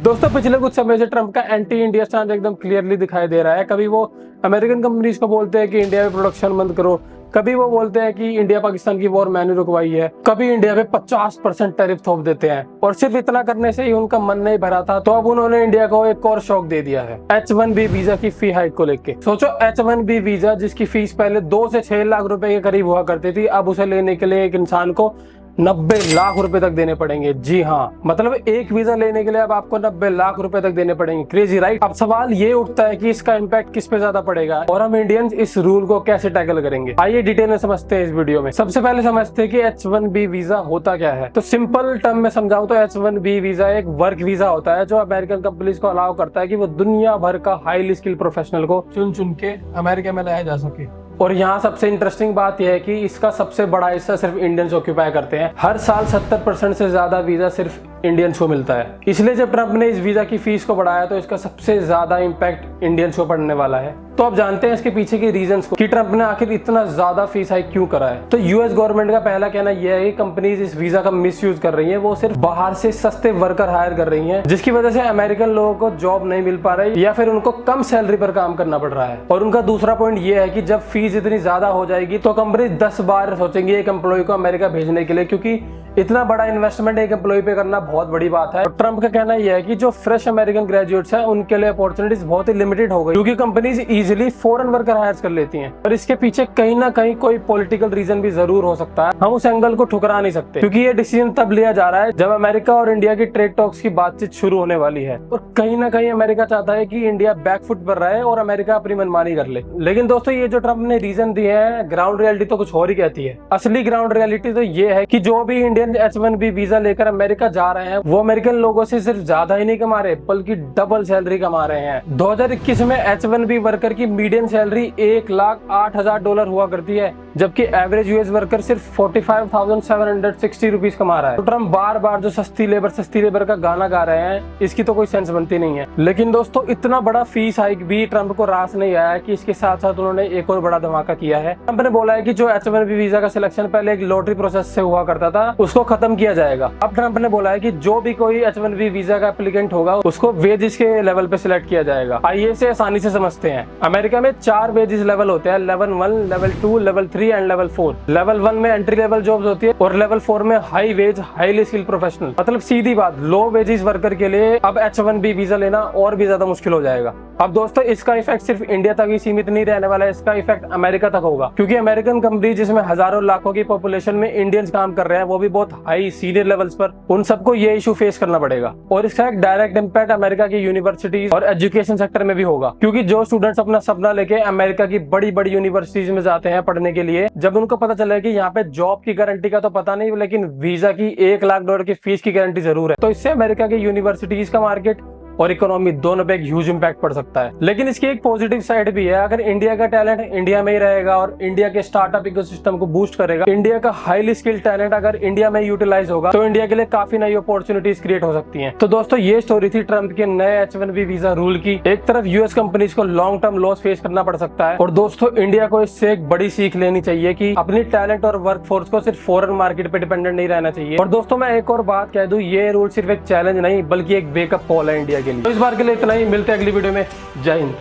दोस्तों पिछले कुछ समय से ट्रंप का एंटी इंडिया स्टैंड एकदम क्लियरली दिखाई दे रहा है। कभी वो अमेरिकन कंपनीज को बोलते हैं कि इंडिया में प्रोडक्शन बंद करो, कभी वो बोलते हैं कि इंडिया पाकिस्तान की वॉर मैंने रुकवाई है, कभी इंडिया पे 50% टैरिफ थोप देते हैं। और सिर्फ इतना करने से ही उनका मन नहीं भरा था तो अब उन्होंने इंडिया को एक और शॉक दे दिया है H1B वीजा की फी हाइक को लेके। सोचो H1B वीजा जिसकी फीस पहले 2 से 6 लाख रुपए के करीब हुआ करती थी, अब उसे लेने के लिए एक इंसान को 90 लाख रुपए तक देने पड़ेंगे। जी हाँ, मतलब एक वीजा लेने के लिए अब आपको 90 लाख रुपए तक देने पड़ेंगे। Crazy right. अब सवाल ये उठता है कि इसका इम्पैक्ट किस पे ज्यादा पड़ेगा और हम इंडियंस इस रूल को कैसे टैकल करेंगे। आइए डिटेल में समझते हैं इस वीडियो में। सबसे पहले समझते हैं कि H1B वीजा होता क्या है। तो सिंपल टर्म में समझाऊं तो H1B वीजा एक वर्क वीजा होता है जो अमेरिकन कंपनीज को अलाउ करता है कि वो दुनिया भर का हाईली स्किल्ड प्रोफेशनल को चुन चुन के अमेरिका में लाया जा सके। और यहाँ सबसे इंटरेस्टिंग बात यह है कि इसका सबसे बड़ा हिस्सा सिर्फ इंडियंस ऑक्यूपाई करते हैं। हर साल 70% से ज्यादा वीजा सिर्फ इंडियंस को मिलता है। इसलिए जब ट्रंप ने इस वीजा की फीस को बढ़ाया तो इसका सबसे ज्यादा इम्पैक्ट इंडियंस को पड़ने वाला है। तो अब जानते हैं इसके पीछे के रीजंस को कि ट्रंप ने आखिर इतना ज्यादा फीस हाइक क्यों करा है। तो यूएस गवर्नमेंट का पहला कहना यह है कि कंपनीज इस वीजा का मिसयूज कर रही हैं। वो सिर्फ बाहर से सस्ते वर्कर हायर कर रही हैं, जिसकी वजह से अमेरिकन लोगों को जॉब नहीं मिल पा रही या फिर उनको कम सैलरी पर काम करना पड़ रहा है। और उनका दूसरा पॉइंट ये है कि जब फीस इतनी ज्यादा हो जाएगी तो कंपनी 10 बार सोचेंगी एक एम्प्लॉय को अमेरिका भेजने के लिए, क्योंकि इतना बड़ा इन्वेस्टमेंट एक एम्प्लॉय पे करना बहुत बड़ी बात है। ट्रंप का कहना यह है कि जो फ्रेश अमेरिकन ग्रेजुएट्स हैं उनके लिए अपॉर्चुनिटीज बहुत ही लिमिटेड हो गई, क्योंकि companies easily foreign worker hire कर लेती हैं। और इसके पीछे कहीं ना कहीं कोई पॉलिटिकल रीजन भी जरूर हो सकता है। हम उस एंगल को ठुकरा नहीं सकते, क्योंकि ये डिसीजन तब लिया जा रहा है जब अमेरिका और इंडिया की ट्रेड टॉक्स की बातचीत शुरू होने वाली है। और कहीं ना कहीं अमेरिका चाहता है कि इंडिया बैकफुट पर रहे और अमेरिका अपनी मनमानी कर ले। लेकिन दोस्तों ये जो ट्रंप ने रीजन दिए हैं, ग्राउंड रियलिटी तो कुछ और ही कहती है। असली ग्राउंड रियलिटी तो ये है कि जो भी इंडियन H1B वीजा लेकर अमेरिका जा रहे हैं वो अमेरिकन लोगों से सिर्फ ज्यादा ही नहीं कमा रहे बल्कि डबल सैलरी कमा रहे हैं। 2021 में H1B वर्कर की मीडियन सैलरी $1,08,000 हुआ करती है, जबकि एवरेज यूएस वर्कर सिर्फ 45,760 रुपीज कमा रहा है। तो ट्रंप बार बार जो सस्ती लेबर का गाना गा रहे हैं, इसकी तो कोई सेंस बनती नहीं है। लेकिन दोस्तों इतना बड़ा फीस हाइक भी ट्रंप को रास नहीं आया कि इसके साथ साथ उन्होंने एक और बड़ा धमाका किया है। ट्रंप ने बोला है कि जो H1B वीजा का सिलेक्शन पहले एक लॉटरी प्रोसेस से हुआ करता था उसको खत्म किया जाएगा। अब ट्रंप ने बोला है कि जो भी कोई H1B वीजा का एप्लीकेंट होगा उसको वेजेस के लेवल पे सिलेक्ट किया जाएगा। आइए इसे आसानी से समझते हैं। अमेरिका में 4 वेजेस लेवल होते हैं, level 1, level 2, level 3 and level 4। Level 1 में एंट्री लेवल जॉब्स होती है और लेवल 4 में high wage highly skilled professional. मतलब सीधी बात, लो वेजेस वर्कर के लिए अब H1B वीजा लेना और भी ज्यादा मुश्किल हो जाएगा। अब दोस्तों इसका इफेक्ट सिर्फ इंडिया तक ही सीमित नहीं रहने वाला है, इसका इफेक्ट अमेरिका तक होगा, क्योंकि अमेरिकन कंपनी जिसमें हजारों लाखों की पॉपुलेशन में इंडियंस काम कर रहे हैं, वो भी बहुत हाई सीनियर लेवल्स पर, उन सबको ये इशू फेस करना पड़ेगा। और इसका एक डायरेक्ट इम्पैक्ट अमेरिका की यूनिवर्सिटीज और एजुकेशन सेक्टर में भी होगा, क्योंकि जो स्टूडेंट्स अपना सपना लेके अमेरिका की बड़ी बड़ी यूनिवर्सिटीज में जाते हैं पढ़ने के लिए, जब उनको पता चला कि यहाँ पे जॉब की गारंटी का तो पता नहीं, लेकिन वीजा की $1,00,000 की फीस की गारंटी जरूर है, तो इससे अमेरिका की यूनिवर्सिटीज का मार्केट और इकोनॉमी दोनों पे एक ह्यूज इंपैक्ट पड़ सकता है। लेकिन इसकी एक पॉजिटिव साइड भी है। अगर इंडिया का टैलेंट इंडिया में ही रहेगा और इंडिया के स्टार्टअप इकोसिस्टम को बूस्ट करेगा, इंडिया का हाईली स्किल्ड टैलेंट अगर इंडिया में यूटिलाइज होगा तो इंडिया के लिए काफी नई अपॉर्चुनिटीज क्रिएट हो सकती हैं। तो दोस्तों ये स्टोरी थी ट्रंप के नए H1B वीजा रूल की। एक तरफ यूएस कंपनीज को लॉन्ग टर्म लॉस फेस करना पड़ सकता है, और दोस्तों इंडिया को इससे एक बड़ी सीख लेनी चाहिए कि अपनी टैलेंट और वर्कफोर्स को सिर्फ फॉरेन मार्केट पे डिपेंडेंट नहीं रहना चाहिए। और दोस्तों मैं एक और बात कह दूं, ये रूल सिर्फ एक चैलेंज नहीं बल्कि एक वेकअप कॉल है इंडिया के लिए। तो इस बार के लिए इतना ही, मिलते हैं अगली वीडियो में। जय हिंद।